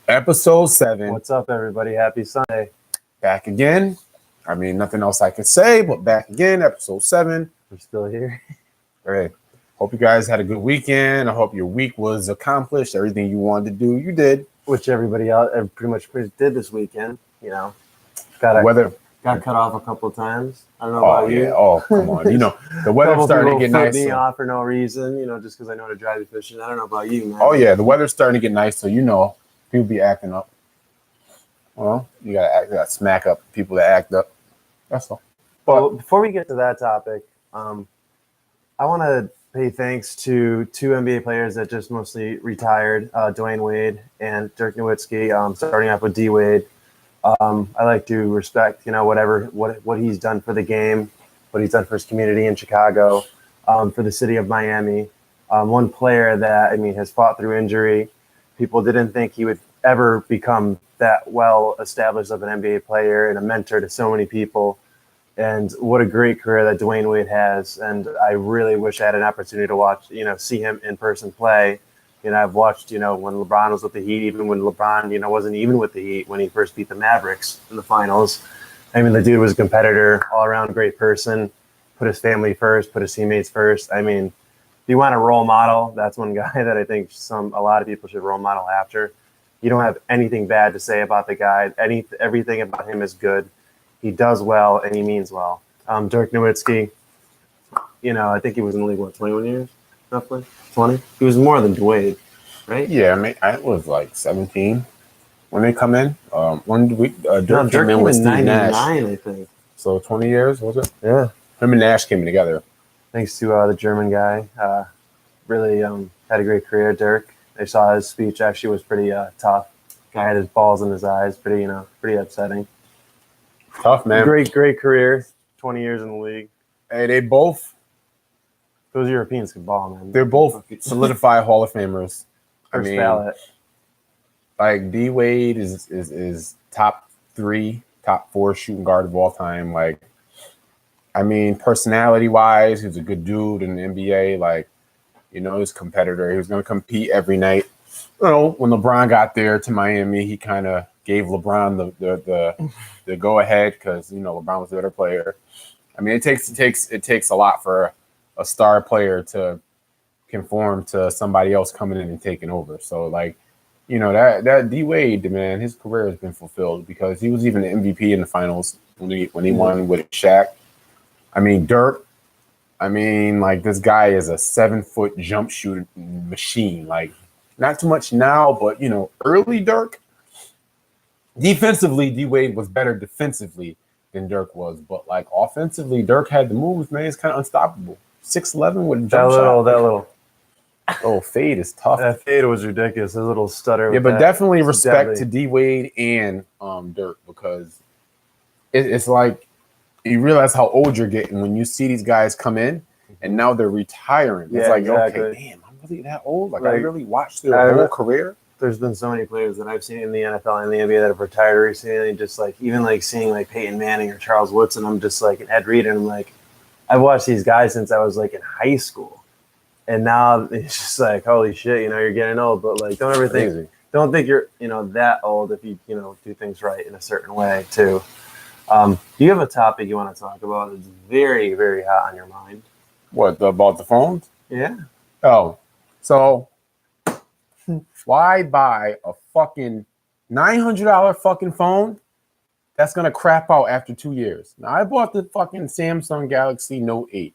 Episode 7. What's up, everybody? Happy Sunday. Back again. I mean, nothing else I could say, but back again, episode 7. We're still here. All right. Hope you guys had a good weekend. I hope your week was accomplished. Everything you wanted to do, you did. Which everybody else pretty much did this weekend. You know, got cut off a couple of times. I don't know about you. Oh, come on. You know, the weather's starting to get nice. Me off for no reason, just because I know how to drive efficient. I don't know about you, man. Oh, yeah. The weather's starting to get nice, so people be acting up. Well, you gotta smack up people that act up. That's all. But before we get to that topic, I want to pay thanks to two NBA players that just mostly retired, Dwayne Wade and Dirk Nowitzki. Starting off with D Wade, I like to respect, what he's done for the game, what he's done for his community in Chicago, for the city of Miami. One player that has fought through injury. People didn't think he would ever become that well established of an NBA player and a mentor to so many people. And what a great career that Dwayne Wade has. And I really wish I had an opportunity to watch, see him in person play. I've watched, when LeBron was with the Heat, even when LeBron, wasn't even with the Heat when he first beat the Mavericks in the finals. The dude was a competitor, all around great person, put his family first, put his teammates first. If you want a role model, that's one guy that I think a lot of people should role model after. You don't have anything bad to say about the guy. Everything about him is good. He does well, and he means well. Dirk Nowitzki, I think he was in the league, 21 years, roughly? 20? He was more than Dwayne, right? Yeah, I was like 17 when they come in. Dirk came in with Steve 99, Nash. I think. So 20 years, was it? Yeah. Him and Nash came together. Thanks to the German guy. Really had a great career, Dirk. I saw his speech actually was pretty tough. Guy had his balls in his eyes, pretty upsetting. Tough, man. Great career. 20 years in the league. Hey, Those Europeans can ball, man. They're both solidified Hall of Famers. First ballot. Like D Wade is top 3, top 4 shooting guard of all time. Personality wise, he's a good dude in the NBA. He's a competitor. He was going to compete every night. When LeBron got there to Miami, he kind of gave LeBron the go ahead because LeBron was the better player. It takes a lot for a star player to conform to somebody else coming in and taking over. So that D Wade, man, his career has been fulfilled because he was even the MVP in the finals when he won with Shaq. Dirk. This guy is a 7-foot jump shooter machine. Not too much now, but early Dirk. Defensively, D Wade was better defensively than Dirk was, but offensively, Dirk had the moves. Man, it's kind of unstoppable. 6'11" with a jump shot. That little. Oh, fade is tough. That fade was ridiculous. His little stutter. Yeah, but definitely respect to D Wade and Dirk because it's like you realize how old you're getting when you see these guys come in and now they're retiring. It's exactly. Okay, damn, I'm really that old. I really watched their whole career. There's been so many players that I've seen in the NFL and the NBA that have retired recently. Just even seeing Peyton Manning or Charles Woodson, I'm just and Ed Reed, and I'm I've watched these guys since I was in high school, and now it's just holy shit, you're getting old. But don't think you're that old if you do things right in a certain way too. Do you have a topic you want to talk about that's very, very hot on your mind? What, about the phones? Yeah. Oh, so why buy a fucking $900 fucking phone that's going to crap out after 2 years? Now, I bought the fucking Samsung Galaxy Note 8.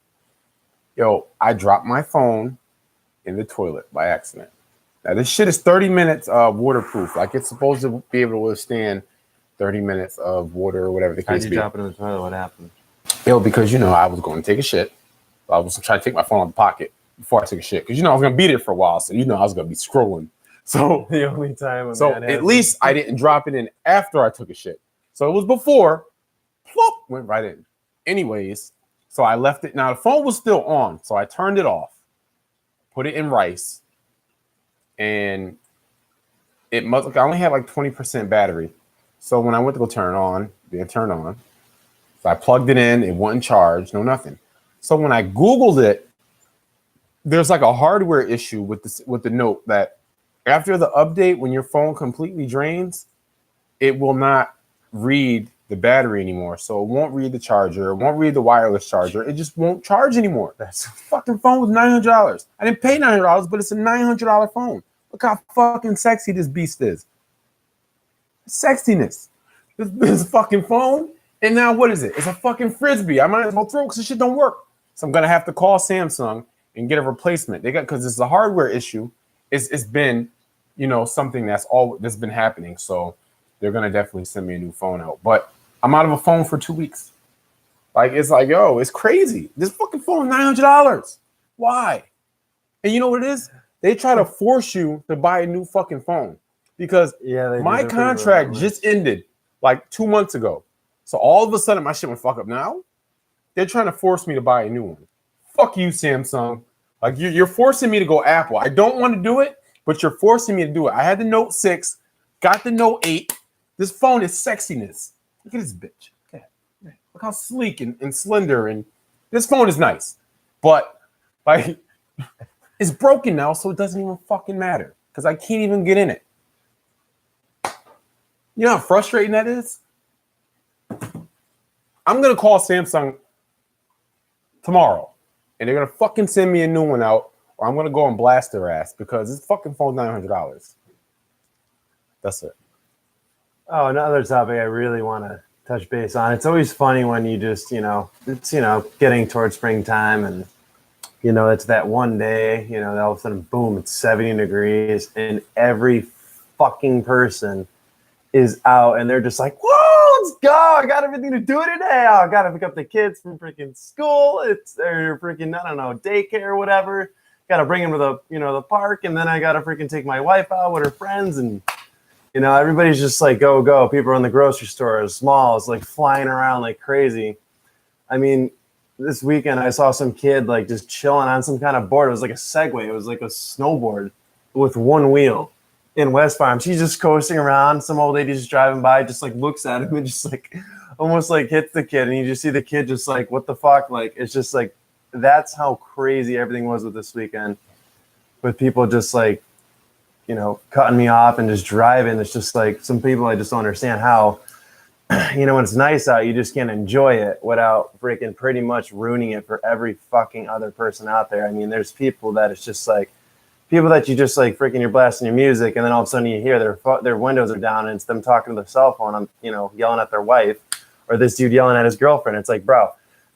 Yo, I dropped my phone in the toilet by accident. Now, this shit is 30 minutes waterproof. It's supposed to be able to withstand 30 minutes of water or whatever the case be. How'd you drop it in the toilet? What happened? Yo, because, I was going to take a shit. I was trying to take my phone out of the pocket before I took a shit. Because, I was going to be there for a while. So, I was going to be scrolling. So, the only time. At least I didn't drop it in after I took a shit. So, it was before. Plop, went right in. Anyways, so I left it. Now, the phone was still on. So, I turned it off. Put it in rice. And I only had 20% battery. So when I went to go turn it on, it didn't turn on. So I plugged it in, it wouldn't charge, no nothing. So when I Googled it, there's a hardware issue with the Note that After the update, when your phone completely drains, it will not read the battery anymore. So it won't read the charger. It won't read the wireless charger. It just won't charge anymore. That's fucking phone was $900. I didn't pay $900, but it's a $900 phone. Look how fucking sexy this beast is. Sexiness. This fucking phone. And now what is it? It's a fucking Frisbee. I might as well throw it because this shit don't work. So I'm going to have to call Samsung and get a replacement. Because it's a hardware issue. It's been, something that's been happening. So they're going to definitely send me a new phone out. But I'm out of a phone for 2 weeks. It's like, yo, it's crazy. This fucking phone is $900. Why? And you know what it is? They try to force you to buy a new fucking phone because my contract just ended like 2 months ago. So all of a sudden my shit went fuck up now. They're trying to force me to buy a new one. Fuck you, Samsung. Like you're forcing me to go Apple. I don't want to do it, but you're forcing me to do it. I had the Note 6, got the Note 8. This phone is sexiness. Look at this bitch. Look how sleek and slender, and this phone is nice. But it's broken now, so it doesn't even fucking matter because I can't even get in it. You know how frustrating that is? I'm going to call Samsung tomorrow, and they're going to fucking send me a new one out, or I'm going to go and blast their ass because this fucking phone's $900. That's it. Oh, another topic I really want to touch base on. It's always funny when you just, it's, getting towards springtime and, it's that one day, all of a sudden, boom, it's 70 degrees and every fucking person is out and they're just like, whoa, let's go. I got everything to do today. Oh, I got to pick up the kids from freaking school. It's their freaking, I don't know, daycare or whatever. Got to bring them to the, the park. And then I got to freaking take my wife out with her friends. And, everybody's just like, go, go. People are in the grocery stores, malls, like flying around like crazy. I mean, this weekend I saw some kid like just chilling on some kind of board. It was like a Segway. It was like a snowboard with one wheel in West Farm. She's just coasting around. Some old lady just driving by, just like looks at him and just like almost like hits the kid. And you just see the kid just like, what the fuck? Like, it's just like, that's how crazy everything was with this weekend with people just like, cutting me off and just driving. It's just like some people, I just don't understand how, when it's nice out, you just can't enjoy it without freaking pretty much ruining it for every fucking other person out there. I mean, there's people that it's just like, people that you just like freaking you're blasting your music and then all of a sudden you hear their windows are down and it's them talking to their cell phone on, yelling at their wife or this dude yelling at his girlfriend. It's like, bro,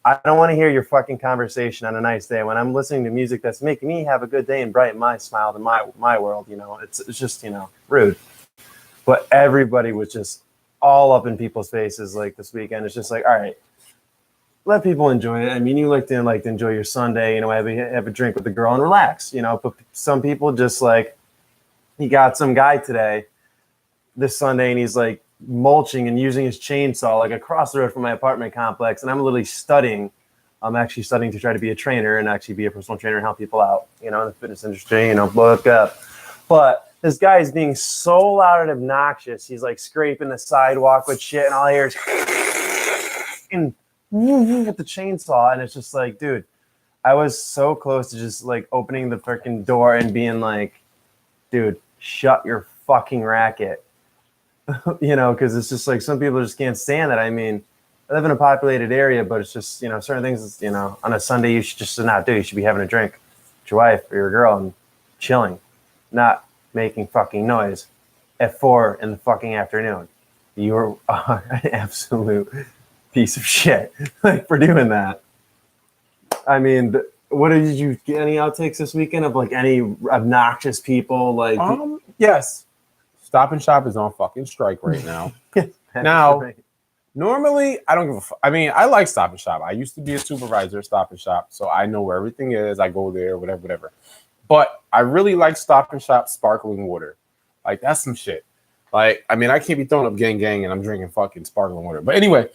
I don't want to hear your fucking conversation on a nice day when I'm listening to music that's making me have a good day and brighten my smile to my world. It's just, rude. But everybody was just all up in people's faces like this weekend. It's just like, all right, let people enjoy it. I mean, you like to enjoy your Sunday, have a drink with the girl and relax, but some people just like, he got some guy today this Sunday and he's like mulching and using his chainsaw like across the road from my apartment complex. And I'm literally studying. I'm actually studying to try to be a trainer and actually be a personal trainer and help people out, in the fitness industry, blow it up. But this guy is being so loud and obnoxious. He's like scraping the sidewalk with shit and all I hear is and with the chainsaw. And it's just like, dude, I was so close to just like opening the freaking door and being like, dude, shut your fucking racket. Because it's just like some people just can't stand it. I mean, I live in a populated area, but it's just, certain things, on a Sunday you should just not do. You should be having a drink with your wife or your girl and chilling, not making fucking noise at 4 in the fucking afternoon. You are an absolute piece of shit for doing that. I mean, what did you get any outtakes this weekend of like any obnoxious people? Like, yes. Stop and Shop is on fucking strike right now. Now, right. Normally, I don't give a fuck. I mean, I like Stop and Shop. I used to be a supervisor at Stop and Shop, so I know where everything is. I go there, whatever. But I really like Stop and Shop sparkling water. Like, that's some shit. Like, I mean, I can't be throwing up gang and I'm drinking fucking sparkling water. But anyway,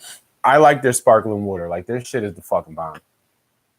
I like their sparkling water. Like, their shit is the fucking bomb.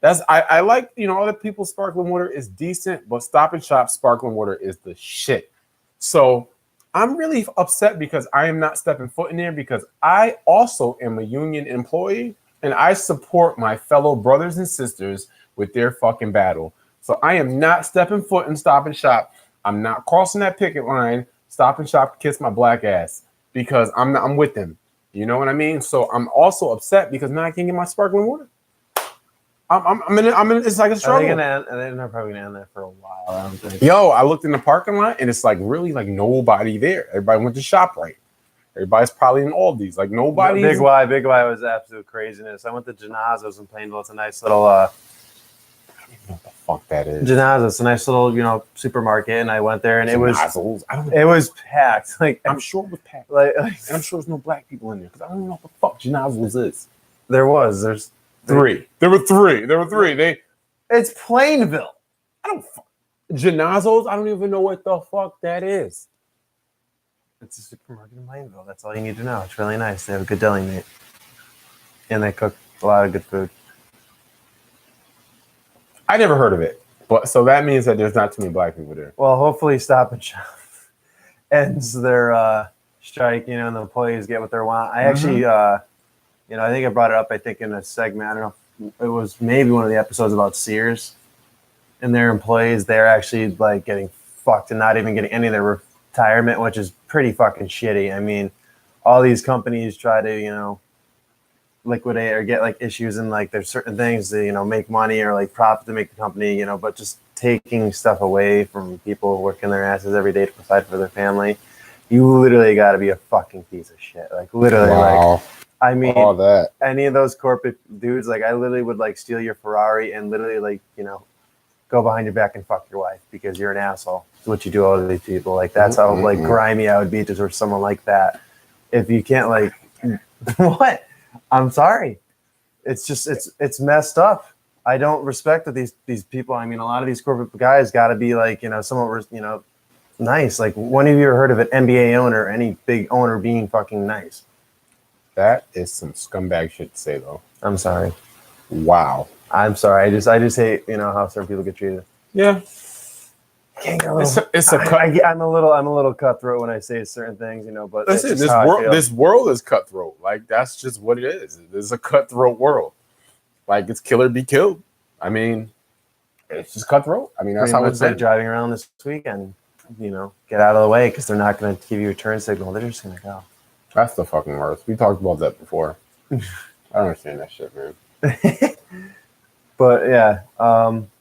I like, other people's sparkling water is decent, but Stop and Shop sparkling water is the shit. So I'm really upset because I am not stepping foot in there because I also am a union employee and I support my fellow brothers and sisters with their fucking battle. So I am not stepping foot in Stop and Shop I'm not crossing that picket line. Stop and Shop, kiss my black ass because I'm with them. You know what I mean? So I'm also upset because now I can't get my sparkling water. I'm in. It's like a struggle. They're probably gonna end that for a while. I don't think. Yo, I looked in the parking lot and it's like really like nobody there. Everybody went to ShopRite. Everybody's probably in Aldi's. Like nobody. Big Y was absolute craziness. I went to Janaza's in Plainville. It's a nice little. I don't even know what the fuck that is. Janaza's, a nice little supermarket, and I went there and Janaza's? it was packed. Like I'm sure it was packed. And I'm sure there's no black people in there because I don't know what the fuck Janaza's is. There's three. There were three. It's Plainville. Janaza's. I don't even know what the fuck that is. It's a supermarket in Plainville. That's all you need to know. It's really nice. They have a good deli meat, and they cook a lot of good food. I never heard of it, but so that means that there's not too many black people there. Well, hopefully, Stop and Shop ends their strike. And the employees get what they want. I actually, I think I brought it up. I think in a segment. I don't know. It was maybe one of the episodes about Sears and their employees. They're actually like getting fucked and not even getting any of their retirement, which is pretty fucking shitty. I mean, all these companies try to, liquidate or get like issues and like there's certain things to, make money or like profit to make the company, but just taking stuff away from people working their asses every day to provide for their family. You literally got to be a fucking piece of shit. Like literally, wow. I mean, all that. Any of those corporate dudes, like I literally would like steal your Ferrari and literally like, go behind your back and fuck your wife because you're an asshole. It's what you do all to these people. Like that's how like grimy I would be to someone like that. If you can't like, what? I'm sorry. It's just, it's messed up. I don't respect that these people. I mean, a lot of these corporate guys got to be like, somewhat, nice. Like when have you ever heard of an NBA owner, any big owner being fucking nice? That is some scumbag shit to say, though. I'm sorry. Wow. I'm sorry. I just hate, how certain people get treated. Yeah. It's a cut. I'm a little cutthroat when I say certain things, but this world is cutthroat. Like that's just what it is. It's a cutthroat world. Like it's kill or be killed. I mean, it's just cutthroat. I mean, that's how it's like driving around this weekend. Get out of the way because they're not going to give you a turn signal. They're just going to go. That's the fucking worst. We talked about that before. I don't understand that shit, man. But yeah,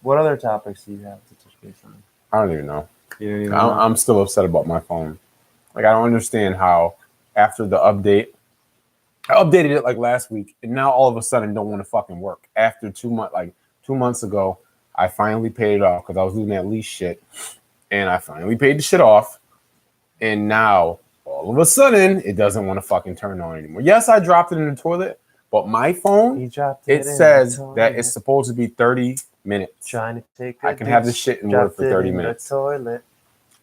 what other topics do you have to touch base on? I don't even know. I'm still upset about my phone. Like I don't understand how after the update, I updated it like last week, and now all of a sudden don't want to fucking work. After 2 months, like 2 months ago, I finally paid it off because I was losing that lease shit, and I finally paid the shit off, and now all of a sudden it doesn't want to fucking turn on anymore. Yes, I dropped it in the toilet, but my phone it says that it's supposed to be 30 minutes. Trying to take I can have this shit in work for 30 minutes. Toilet.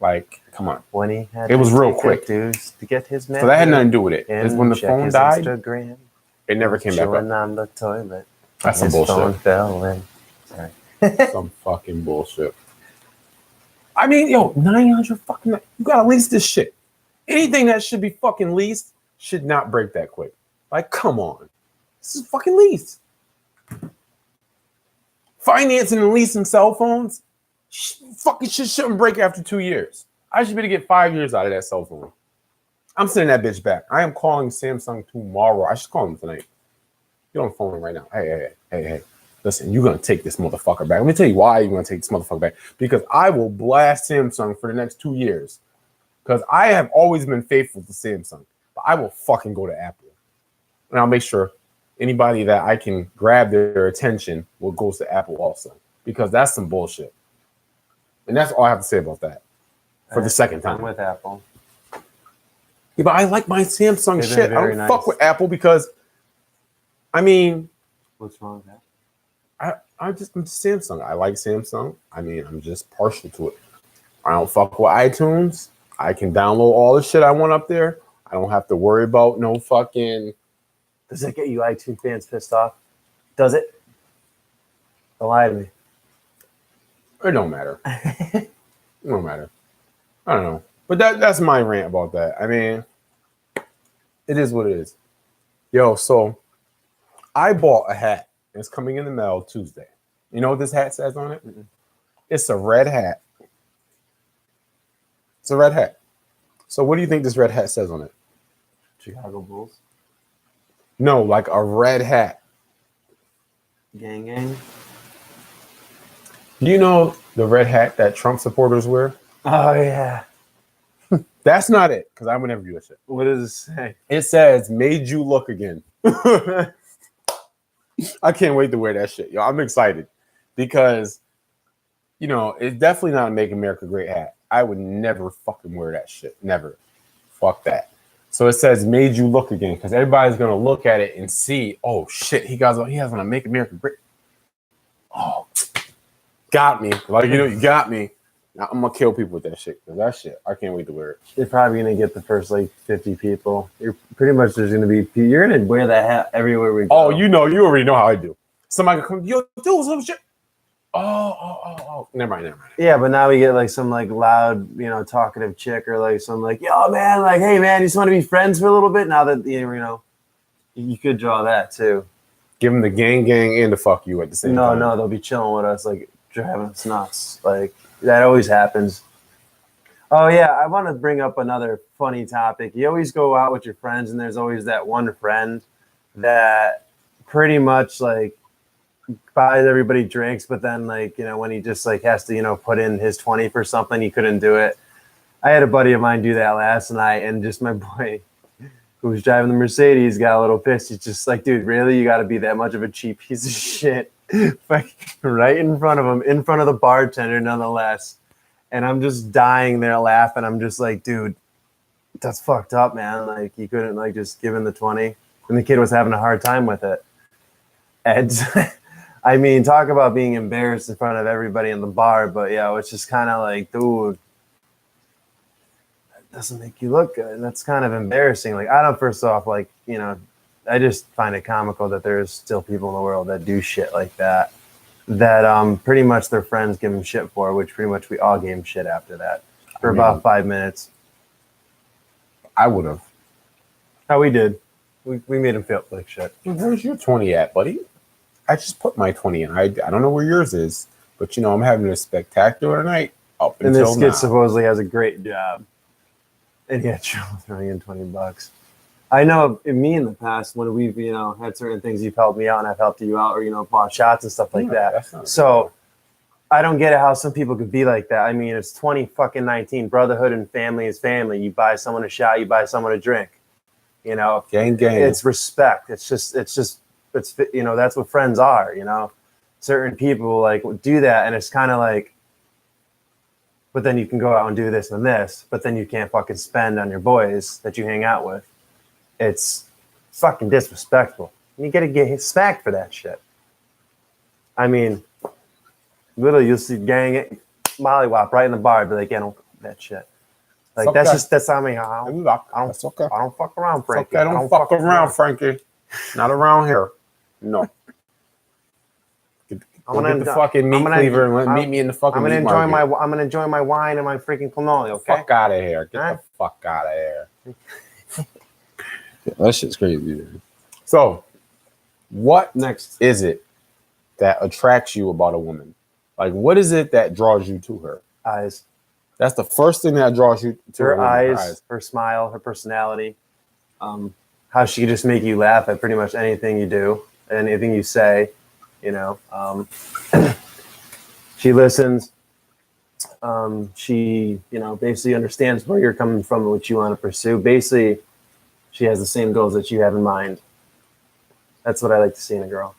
Like, come on. When he had it was real quick. To get his so that had nothing to do with it. It's when the phone died, Instagram, it never came back up. On the toilet. That's some bullshit. Phone fell in. Sorry. Some fucking bullshit. I mean, yo, 900 fucking. You gotta lease this shit. Anything that should be fucking leased should not break that quick. Like, come on. This is fucking lease. Financing and leasing cell phones, fucking shit shouldn't break after 2 years. I should be able to get 5 years out of that cell phone. I'm sending that bitch back. I am calling Samsung tomorrow. I should call them tonight. Get on the phone right now. Hey. Listen, you're going to take this motherfucker back. Let me tell you why you're going to take this motherfucker back. Because I will blast Samsung for the next 2 years. Because I have always been faithful to Samsung. But I will fucking go to Apple. And I'll make sure anybody that I can grab their attention will go to Apple also. Because that's some bullshit. And that's all I have to say about that. For the second time. I'm with Apple. Yeah, but I like my Samsung shit. I don't fuck with Apple because, I mean. What's wrong with that? I'm just Samsung. I like Samsung. I mean, I'm just partial to it. I don't fuck with iTunes. I can download all the shit I want up there. I don't have to worry about no fucking. Does that get you iTunes fans pissed off? Does it? Don't lie to me. It don't matter. It don't matter. I don't know. But that's my rant about that. I mean, it is what it is. Yo, so I bought a hat. It's coming in the mail Tuesday. You know what this hat says on it? Mm-hmm. It's a red hat It's a red hat. So what do you think this red hat says on it? Chicago Bulls. No, like a red hat. Gang gang. Do you know the red hat that Trump supporters wear? Oh yeah. That's not it, because I would never do that shit. What does it say? It says, made you look again. I can't wait to wear that shit. Yo, I'm excited because, you know, it's definitely not a Make America Great hat. I would never fucking wear that shit. Never. Fuck that. So it says, made you look again, because everybody's going to look at it and see, oh shit, he has on a Make America Great. Oh, got me. Like, you know, you got me. Now, I'm going to kill people with that shit, because that shit, I can't wait to wear it. You're probably going to get the first like 50 people. You're pretty much there's going to be, you're going to wear that hat everywhere we go. Oh, you already know how I do. Somebody come, yo, do some shit. Oh. Never mind. Yeah, but now we get like some like loud, you know, talkative chick or like some like, yo, man, like, hey, man, you just want to be friends for a little bit? Now that, you know, you could draw that too. Give them the gang and the fuck you at the same time. No, they'll be chilling with us, like driving us nuts. Like that always happens. Oh yeah, I want to bring up another funny topic. You always go out with your friends, and there's always that one friend that pretty much like buys everybody drinks, but then like, you know, when he just like has to, you know, put in his 20 for something, he couldn't do it. I had a buddy of mine do that last night, and just my boy who was driving the Mercedes got a little pissed. He's just like, dude, really? You got to be that much of a cheap piece of shit? Right in front of him, in front of the bartender, nonetheless. And I'm just dying there laughing. I'm just like, dude, that's fucked up, man. Like, you couldn't like just give him the 20. And the kid was having a hard time with it. And I mean, talk about being embarrassed in front of everybody in the bar. But yeah, it's just kind of like, dude, that doesn't make you look good. And that's kind of embarrassing. Like, I don't, first off, like, you know, I just find it comical that there's still people in the world that do shit like that. That pretty much their friends give them shit for, which pretty much we all gave them shit after that for about 5 minutes. I would have. Oh, we did. We made him feel like shit. Where's your 20 at, buddy? I just put my 20 in. I don't know where yours is, but you know, I'm having a spectacular night up and until this kid now. supposedly has a great job. And he had trouble throwing in $20. I know me in the past when we've, you know, had certain things you've helped me out and I've helped you out, or, you know, bought shots and stuff like that. So I don't get it how some people could be like that. I mean, it's 2019. Brotherhood and family is family. You buy someone a shot, you buy someone a drink. You know, gang. It's respect. It's you know, that's what friends are. You know, certain people like do that, and it's kind of like, but then you can go out and do this and this, but then you can't fucking spend on your boys that you hang out with. It's fucking disrespectful. You gotta get smacked for that shit. I mean, literally, you'll see gang mollywop right in the bar, be like, yeah, don't that shit. Like okay. that's I mean, I don't fuck around, Frankie. Okay. I don't fuck around, Frankie. Not around here. No. Get the fucking meat cleaver and meet me in the fucking meat market. I'm gonna enjoy my wine and my freaking cannoli. Okay. Fuck out of here. Get the fuck out of here. Yeah, that shit's crazy, dude. So, what next is it that attracts you about a woman? Like, what is it that draws you to her? Eyes. That's the first thing that draws you to her. Eyes, her smile, her personality. How she can just make you laugh at pretty much anything you do, anything you say. You know, she listens. She, you know, basically understands where you're coming from and what you want to pursue. Basically, she has the same goals that you have in mind. That's what I like to see in a girl.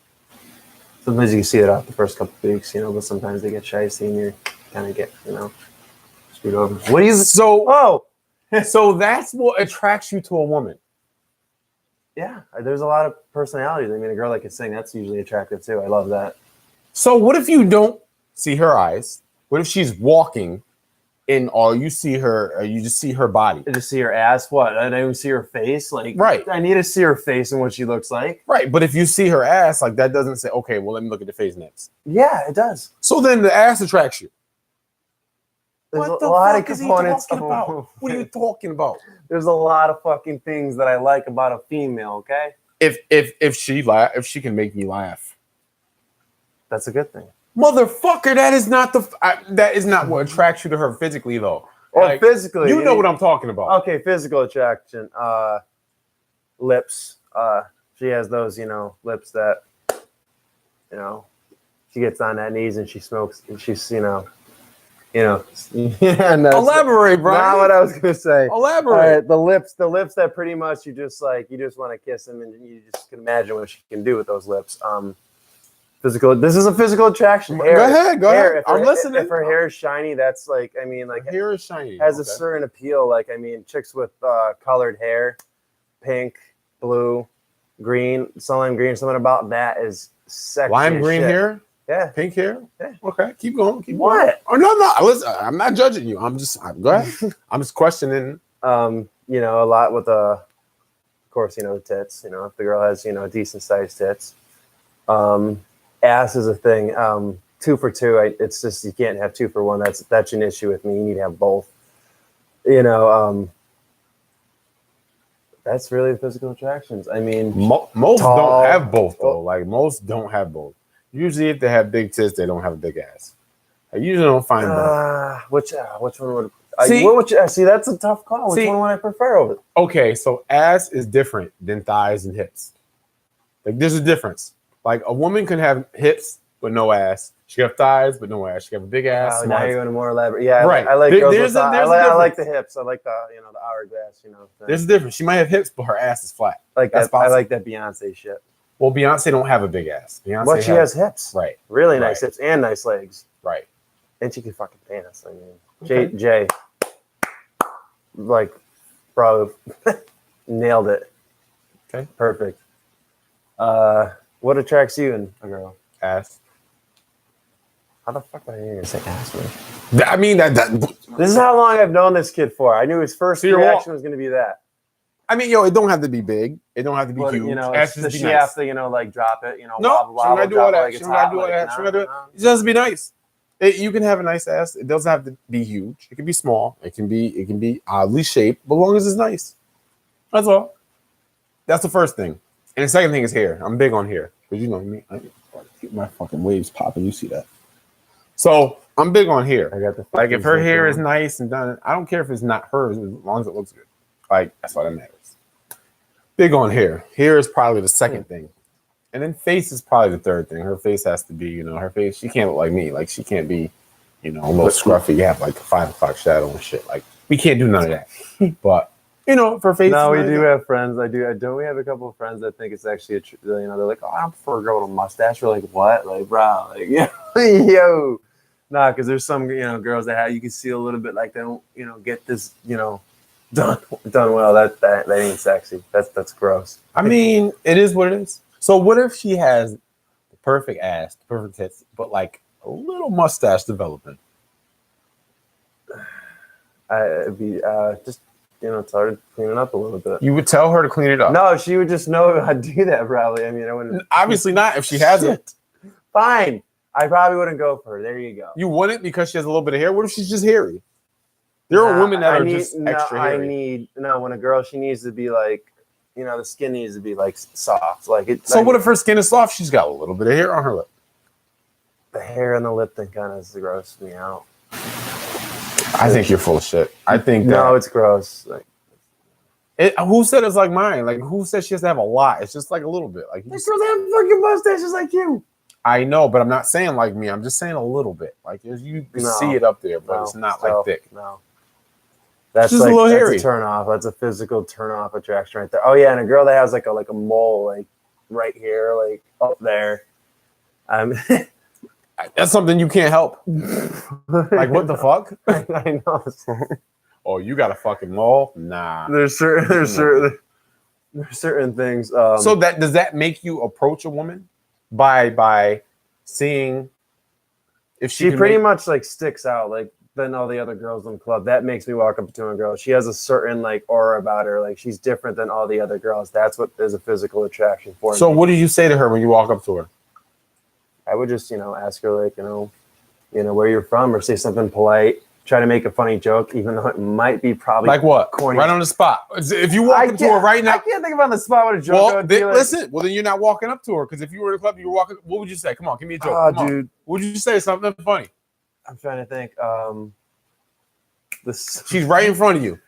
Sometimes you can see it off the first couple of weeks, you know, but sometimes they get shysty and you kind of get, you know, screwed over. What is so that's what attracts you to a woman. Yeah, there's a lot of personalities. I mean, a girl that can sing, that's usually attractive too. I love that. So what if you don't see her eyes? What if she's walking and all you see her, you just see her body? I just see her ass. What? I don't even see her face. Like, right. I need to see her face and what she looks like. Right. But if you see her ass, like that doesn't say, okay, well, let me look at the face next. Yeah, it does. So then the ass attracts you. There's what a lot of components. He talking about? What are you talking about? There's a lot of fucking things that I like about a female. Okay. If she can make me laugh, that's a good thing. Motherfucker, that is not what attracts you to her physically, though. Or Like, physically. you know what I'm talking about. Okay, physical attraction. Lips. She has those, lips that, she gets on that knees and she smokes and she's, yeah. No, Elaborate, bro. not what I was gonna say. Elaborate. The lips that pretty much you just want to kiss them and you just can imagine what she can do with those lips. Physical. This is a physical attraction. Hair, go ahead. If I'm her, listening. If her hair is shiny, that's like Hair is shiny. has a certain appeal. Like chicks with colored hair, pink, blue, green, sunlime green. Something about that is sexy. Lime green shit. hair. Yeah. Pink hair. Yeah. Okay. Keep going. What? Oh no. Listen, I'm not judging you. Go ahead. I'm just questioning. A lot with of course, the tits. If the girl has decent sized tits. Ass is a thing. 2 for 2. It's just you can't have 2 for 1. That's an issue with me. You need to have both. That's really physical attractions. I mean, Most tall, don't have both though. Like most don't have both. Usually, if they have big tits, they don't have a big ass. I usually don't find both. Which one would See, see? That's a tough call. Which one would I prefer over? Okay, so ass is different than thighs and hips. Like there's a difference. Like a woman can have hips but no ass. She can have thighs but no ass. She can have a big ass. Now you're going more elaborate. Yeah, right. I like girls with thighs. I like the difference. hips. I like the the hourglass. Thing. There's a difference. She might have hips but her ass is flat. Like that's that. I possible. like that Beyonce shit. Well, Beyonce don't have a big ass. Beyonce She has hips. Right. Really nice hips and nice legs. Right. And she can fucking dance. I mean, Jay, like, bro, nailed it. Okay. Perfect. What attracts you in a girl? Ass. How the fuck are you gonna say ass, man? I mean that. This is how long I've known this kid for. I knew his first reaction was gonna be that. I mean, it don't have to be big. It don't have to be huge. Does she have to, like drop it? No, wobble, she don't do all that. like She it's don't hot, do all like, that. She don't do it. It just has to be nice. You can have a nice ass. It doesn't have to be huge. It can be small. It can be oddly shaped, but as long as it's nice. That's all. That's the first thing. And the second thing is hair. I'm big on hair. Because you know me, I keep my fucking waves popping. You see that? So I'm big on hair. I got the like if her hair is nice and done, I don't care if it's not hers as long as it looks good. Like that's what that matters. Big on hair. Hair is probably the second thing. And then face is probably the third thing. Her face has to be, her face, she can't look like me. Like she can't be, a little scruffy. You have like a 5 o'clock shadow and shit. Like we can't do none of that. But, for face. No, we do have friends. Don't we have a couple of friends that think it's actually, they're like, oh, I prefer a girl with a mustache. We're like, what? Like, bro, like, yo. Nah, because there's some, girls that have, you can see a little bit like they don't, get this, done well. That ain't sexy. That's gross. I mean, it is what it is. So what if she has the perfect ass, the perfect tits, but like a little mustache developing? It'd be just tell her to clean it up a little bit. You would tell her to clean it up? No, she would just know how to do that. Probably. I mean, I wouldn't. Obviously not. If she has it, fine. I probably wouldn't go for her. There you go. You wouldn't because she has a little bit of hair. What if she's just hairy? There are women that are just extra hairy. When a girl, she needs to be like, the skin needs to be like soft. Like it. So what if her skin is soft? She's got a little bit of hair on her lip. The hair on the lip thing kind of grosses me out. I think you're full of shit. I think no, it's gross. Like, who said it's like mine? Like who said she has to have a lot? It's just like a little bit. Like these girls have fucking mustaches like you. I know, but I'm not saying like me. I'm just saying a little bit. Like you can see it up there, but it's not like thick. No. That's just like, a little that's hairy. A turn off. That's a physical turn off attraction right there. Oh yeah, and a girl that has like a mole like right here, like up there. That's something you can't help. Like what the fuck? I know. Oh, you got a fucking mole? Nah. There's certain things. So does that make you approach a woman by seeing if she pretty much like sticks out like than all the other girls in the club? That makes me walk up to a girl. She has a certain like aura about her. Like she's different than all the other girls. That's what is a physical attraction for me. So what do you say to her when you walk up to her? I would just, ask her like, where you're from, or say something polite. Try to make a funny joke, even though it might be probably like what? Corny. Right on the spot. If you walk up to her right now, I can't think of on the spot what a joke. Well, listen. Well, then you're not walking up to her because if you were in the club, you were walking. What would you say? Come on, give me a joke. Oh, dude. What would you say? Something funny. I'm trying to think. this. She's right in front of you.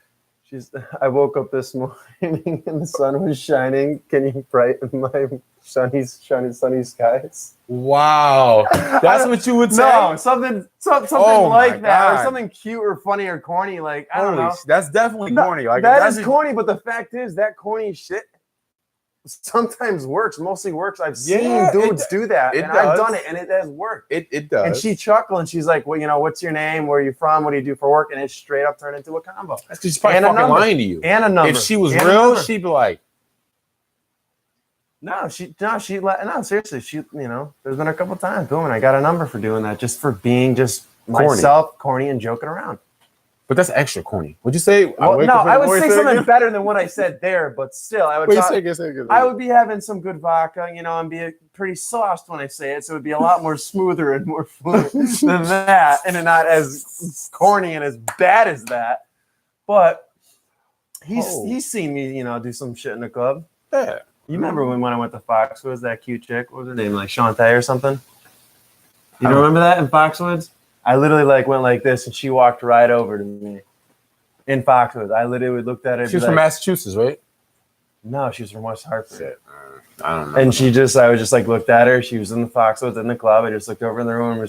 I woke up this morning and the sun was shining. Can you brighten my sunny skies? Wow, that's what you would say. No, something Oh like my that, or God. something cute or funny or corny. Like I don't Holy know. that's definitely corny. Like that that's is corny, but the fact is that corny shit sometimes works. Mostly works. I've seen dudes do that, and I've done it, and it has worked. It does. And she chuckled, and she's like, "Well, you know, what's your name? Where are you from? What do you do for work?" And it straight up turned into a combo. That's because she's probably And a fucking number. lying to you. And a number. If she was And a real, number. she'd be like, No, seriously, there's been a couple times, boom, and I got a number for doing that, just for being just Corny. myself, corny and joking around. but that's extra corny. Would you say? Well, no, I would say something better than what I said there, but still, I would. I would be having some good vodka, and be pretty sauced when I say it, so it would be a lot more smoother and more fluent than that, and not as corny and as bad as that. But he's seen me, do some shit in the club. Yeah. You remember when I went to Foxwoods, that cute chick? What was her name? Like Shantae or something? You don't remember that in Foxwoods? I literally went like this, and she walked right over to me in Foxwoods. I literally looked at her. She's from Massachusetts, right? No, she was from West Hartford. Shit. I don't know. And I was just looked at her. She was in the Foxwoods in the club. I just looked over in the room and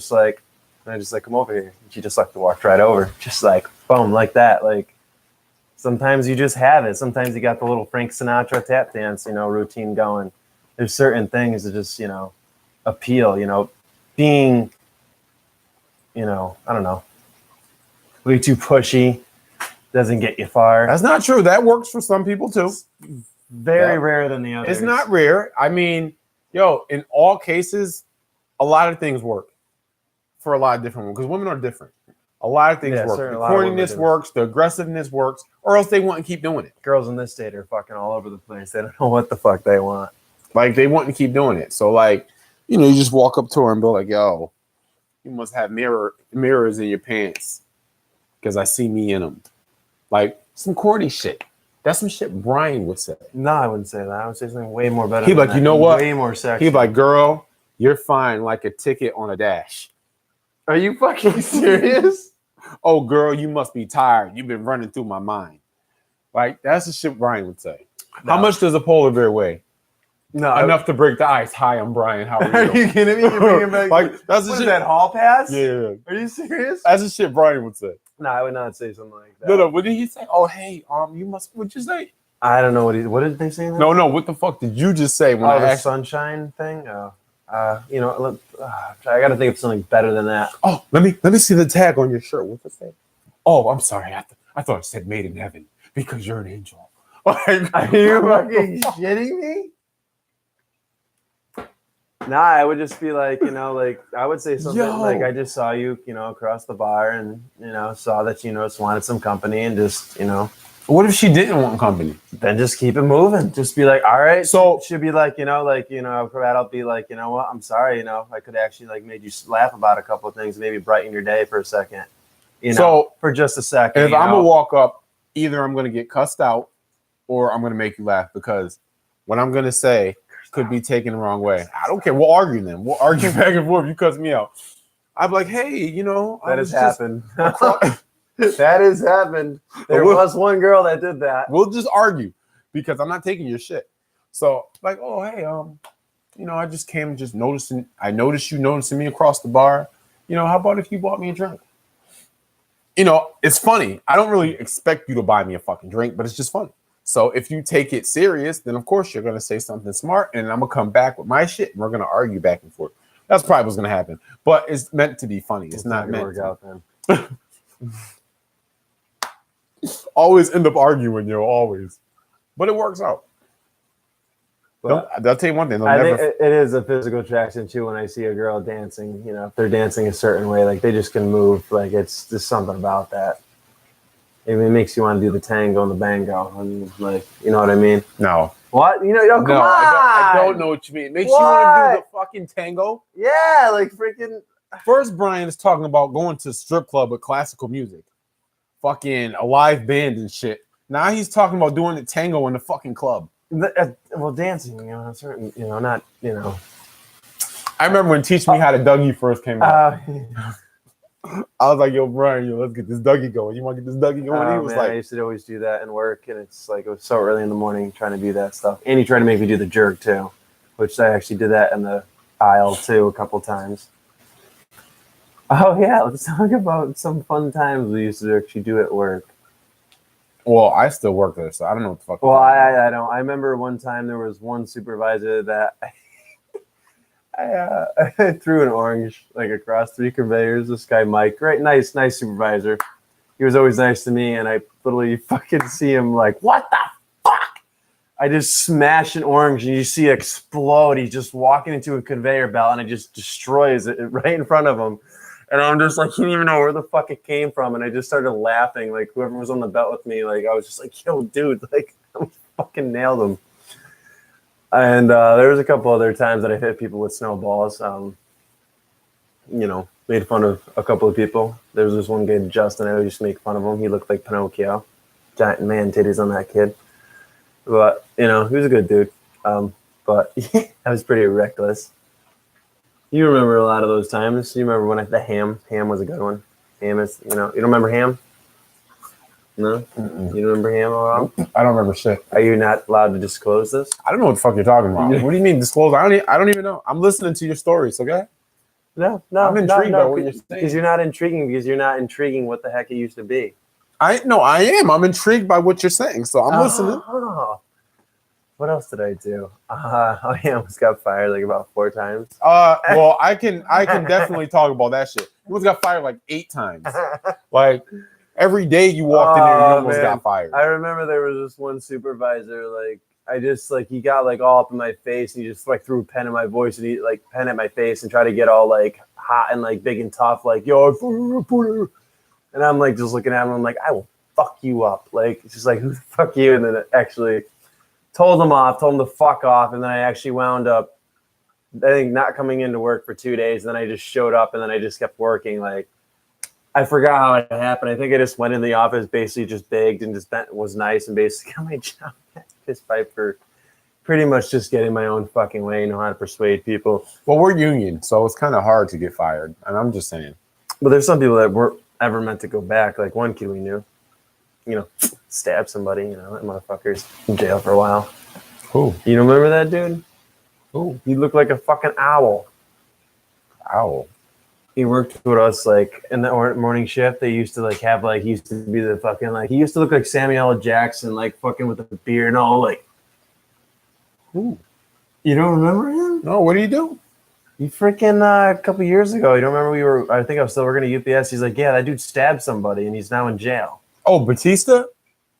I just come over here. And she just walked right over, just boom, like that. Sometimes you just have it. Sometimes you got the little Frank Sinatra tap dance, routine going. There's certain things that just, appeal, being, I don't know, way too pushy doesn't get you far. That's not true. That works for some people too. Very rare than the others. It's not rare. I mean, in all cases, a lot of things work for a lot of different women because women are different. A lot of things work. The corniness works, the aggressiveness works, or else they want to keep doing it. Girls in this state are fucking all over the place. They don't know what the fuck they want. They want to keep doing it. So you just walk up to her and be like, yo, you must have mirrors in your pants because I see me in them. Some corny shit. That's some shit Brian would say. No, I wouldn't say that. I would say something way more better. He'd be like, you know what? Way more sexy. He'd be like, girl, you're fine like a ticket on a dash. Are you fucking serious? Oh, girl, you must be tired. You've been running through my mind. That's the shit Brian would say. No. How much does a polar bear weigh? No. Enough to break the ice. Hi, I'm Brian. How are you? Are you kidding me? You're bringing back that's the shit. Is that hall pass? Yeah. Are you serious? That's the shit Brian would say. No, I would not say something like that. No. What did he say? Oh, hey, you must. What'd you say? I don't know what did they say? No. What the fuck did you just say when I the asked? sunshine thing? I got to think of something better than that. Oh, let me see the tag on your shirt. What's it say? Oh, I'm sorry. I thought it said "Made in Heaven" because you're an angel. Are you fucking shitting me? Nah, I would just be I would say something I just saw you, across the bar and, saw that you just wanted some company and just, What if she didn't want company? Then just keep it moving. Just be like, all right. So she'll be like, I'll be like, you know what? I'm sorry. I could actually made you laugh about a couple of things, maybe brighten your day for a second, for just a second. If I'm going to walk up, either I'm going to get cussed out or I'm going to make you laugh because what I'm going to say could be taken the wrong way. I don't care. We'll argue then. We'll argue back and forth. You cuss me out. I'm like, hey, that has happened. That has happened. There was one girl that did that. We'll just argue because I'm not taking your shit. So oh, hey, I just came noticing. I noticed you noticing me across the bar. How about if you bought me a drink? It's funny. I don't really expect you to buy me a fucking drink, but it's just funny. So if you take it serious, then of course you're going to say something smart and I'm going to come back with my shit and we're going to argue back and forth. That's probably what's going to happen. But it's meant to be funny. It's not meant to work out then. Always end up arguing, always. But it works out. I'll tell you one thing. I think it is a physical attraction too when I see a girl dancing. If they're dancing a certain way, they just can move. It's just something about that. It makes you want to do the tango and the bango, and you know what I mean? No. What? Come on! I don't know what you mean. It makes you want to do the fucking tango? Yeah, freaking. First, Brian is talking about going to a strip club with classical music, fucking a live band and shit. Now he's talking about doing the tango in the fucking club. Dancing, certain, not. I remember when Teach Me How to Dougie first came out. I was like, yo, Brian, let's get this Dougie going. You want to get this Dougie going? He was man, I like, used to always do that in work, and it's like it was so early in the morning trying to do that stuff. And he tried to make me do the jerk too, which I actually did that in the aisle too a couple times. Oh yeah, let's talk about some fun times we used to actually do at work. well, I still work there, so I don't know what the fuck. Well, I don't. I remember one time there was one supervisor that I threw an orange like across 3 conveyors. This guy Mike, right, nice supervisor. He was always nice to me, and I literally fucking see him like, what the fuck? I just smash an orange, and you see it explode. He's just walking into a conveyor belt, and it just destroys it right in front of him. And I'm just like, he didn't even know where the fuck it came from. And I just started laughing. Like, whoever was on the belt with me, like, I was just like, yo, dude, like, I fucking nailed him. And there was a couple other times that I hit people with snowballs. Made fun of a couple of people. There was this one kid, Justin. I used to make fun of him. He looked like Pinocchio. Giant man titties on that kid. But, he was a good dude. But that was pretty reckless. You remember a lot of those times. You remember when the ham was a good one. Ham is, you don't remember ham? No? Mm-mm. You don't remember ham at all? I don't remember shit. Are you not allowed to disclose this? I don't know what the fuck you're talking about. What do you mean disclose? I don't even know. I'm listening to your stories, okay? No. I'm intrigued by what you're saying. Because you're not intriguing what the heck it used to be. I am. I'm intrigued by what you're saying, so I'm listening. What else did I do? I almost got fired like about 4 times. Well, I can definitely talk about that shit. You almost got fired like 8 times. Like every day you walked in there, you almost got fired. I remember there was this one supervisor, like I just like he got like all up in my face, and he just like threw a pen in my voice, and he like pen at my face and tried to get all like hot and like big and tough, like yo, and I'm like just looking at him, I'm like, I will fuck you up, like it's just like who the fuck you, and then it actually told him to fuck off, and then I actually wound up, I think, not coming into work for 2 days, and then I just showed up, and then I just kept working. Like, I forgot how it happened. I think I just went in the office, basically just begged and just was nice, and basically got my job pissed fight for pretty much just getting my own fucking way, know how to persuade people. Well, we're union, so it's kind of hard to get fired, and I'm just saying. But there's some people that weren't ever meant to go back. Like one kid we knew, stab somebody, that motherfucker's in jail for a while. Who? You don't remember that dude? Who? He looked like a fucking owl. Owl? He worked with us, like, in the morning shift. They used to, like, have, like, he used to be the fucking, like, he used to look like Samuel L. Jackson, like, fucking with a beard and all, like. Who? You don't remember him? No, what did he do? He freaking, a couple years ago, you don't remember I think I was still working at UPS. He's like, yeah, that dude stabbed somebody, and he's now in jail. Oh, Batista?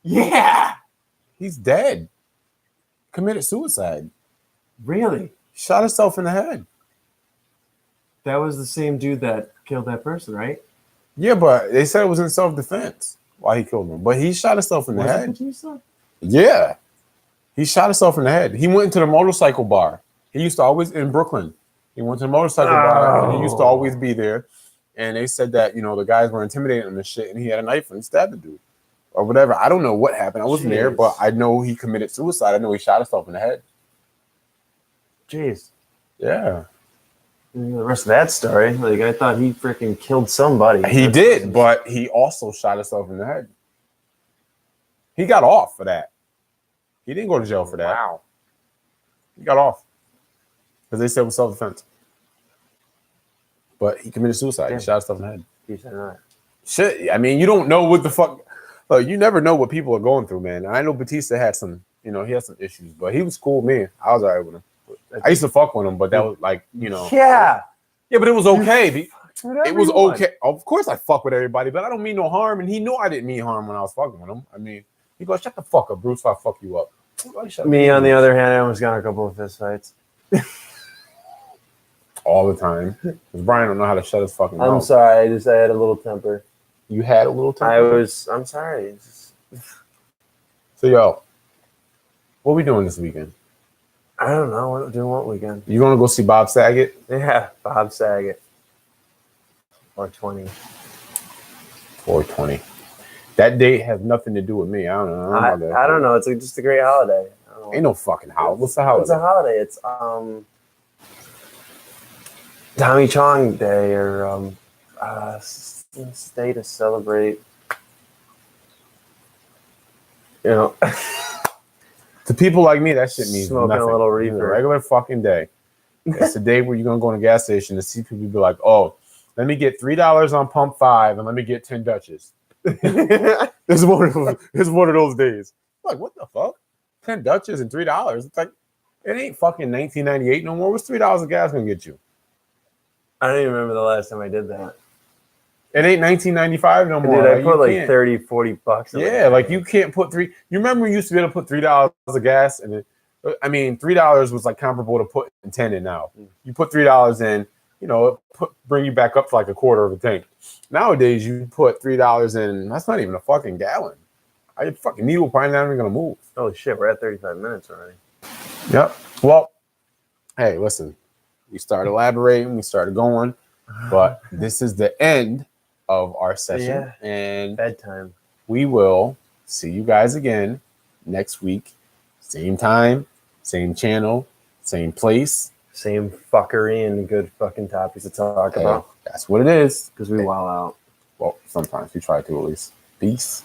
Yeah. He's dead. Committed suicide. Really? Shot himself in the head. That was the same dude that killed that person, right? Yeah, but they said it was in self-defense why he killed him. But he shot himself in the head. Batista? Yeah. He shot himself in the head. He went into the motorcycle bar. He used to always, in Brooklyn, he went to the motorcycle bar, and he used to always be there. And they said that, the guys were intimidating him and shit, and he had a knife and stabbed the dude. Or whatever. I don't know what happened. I wasn't there, but I know he committed suicide. I know he shot himself in the head. Jeez. Yeah. The rest of that story, like, I thought he freaking killed somebody. He did, but he also shot himself in the head. He got off for that. He didn't go to jail for that. Wow. He got off. Because they said it was self-defense. But he committed suicide. Damn. He shot himself in the head. He said that. Shit, I mean, you don't know what the fuck. Look, you never know what people are going through, man. I know Batista had some, he had some issues, but he was cool with me. I was all right with him. I used to fuck with him, but that was like, Yeah. Yeah, but it was okay. It was okay. Of course I fuck with everybody, but I don't mean no harm. And he knew I didn't mean harm when I was fucking with him. I mean, he goes, shut the fuck up, Bruce, if I fuck you up. Me, on the other hand, I almost got a couple of fist fights. All the time. Because Brian don't know how to shut his fucking mouth. I'm sorry. I had a little temper. You had a little temper? I'm sorry. So, yo, what are we doing this weekend? I don't know. What doing what weekend? You going to go see Bob Saget? Yeah, Bob Saget. 420. 420. That date has nothing to do with me. I don't know. I don't know. It's just a great holiday. Ain't no fucking holiday. What's the holiday? It's a holiday. It's Tommy Chong Day or Stay to celebrate. You know, To people like me, that shit means Smoking a nothing. little It's a reefer. regular fucking day. It's the day where you're gonna go in a gas station and see people be like, "Oh, let me get $3 on pump 5 and let me get 10 Dutches." It's one of those days. Like, what the fuck? 10 Dutches and $3. It's like it ain't fucking 1998 no more. What's $3 of gas gonna get you? I don't even remember the last time I did that. It ain't 1995 no more. Dude, I put you like can't. 30, 40 bucks. on Yeah, it. like you can't put three. You remember you used to be able to put $3 of gas, and $3 was like comparable to putting 10 in now. You put $3 in, it bring you back up to like a quarter of a tank. Nowadays, you put $3 in, that's not even a fucking gallon. Your fucking needle probably not even gonna move. Holy shit, we're at 35 minutes already. Yep. Well, hey, listen, we started elaborating, we started going, but this is the end of our session, and bedtime. we will see you guys again next week. Same time, same channel, same place. Same fuckery and good fucking topics to talk about. That's what it is. Because we wow out. Well, sometimes we try to at least. Peace.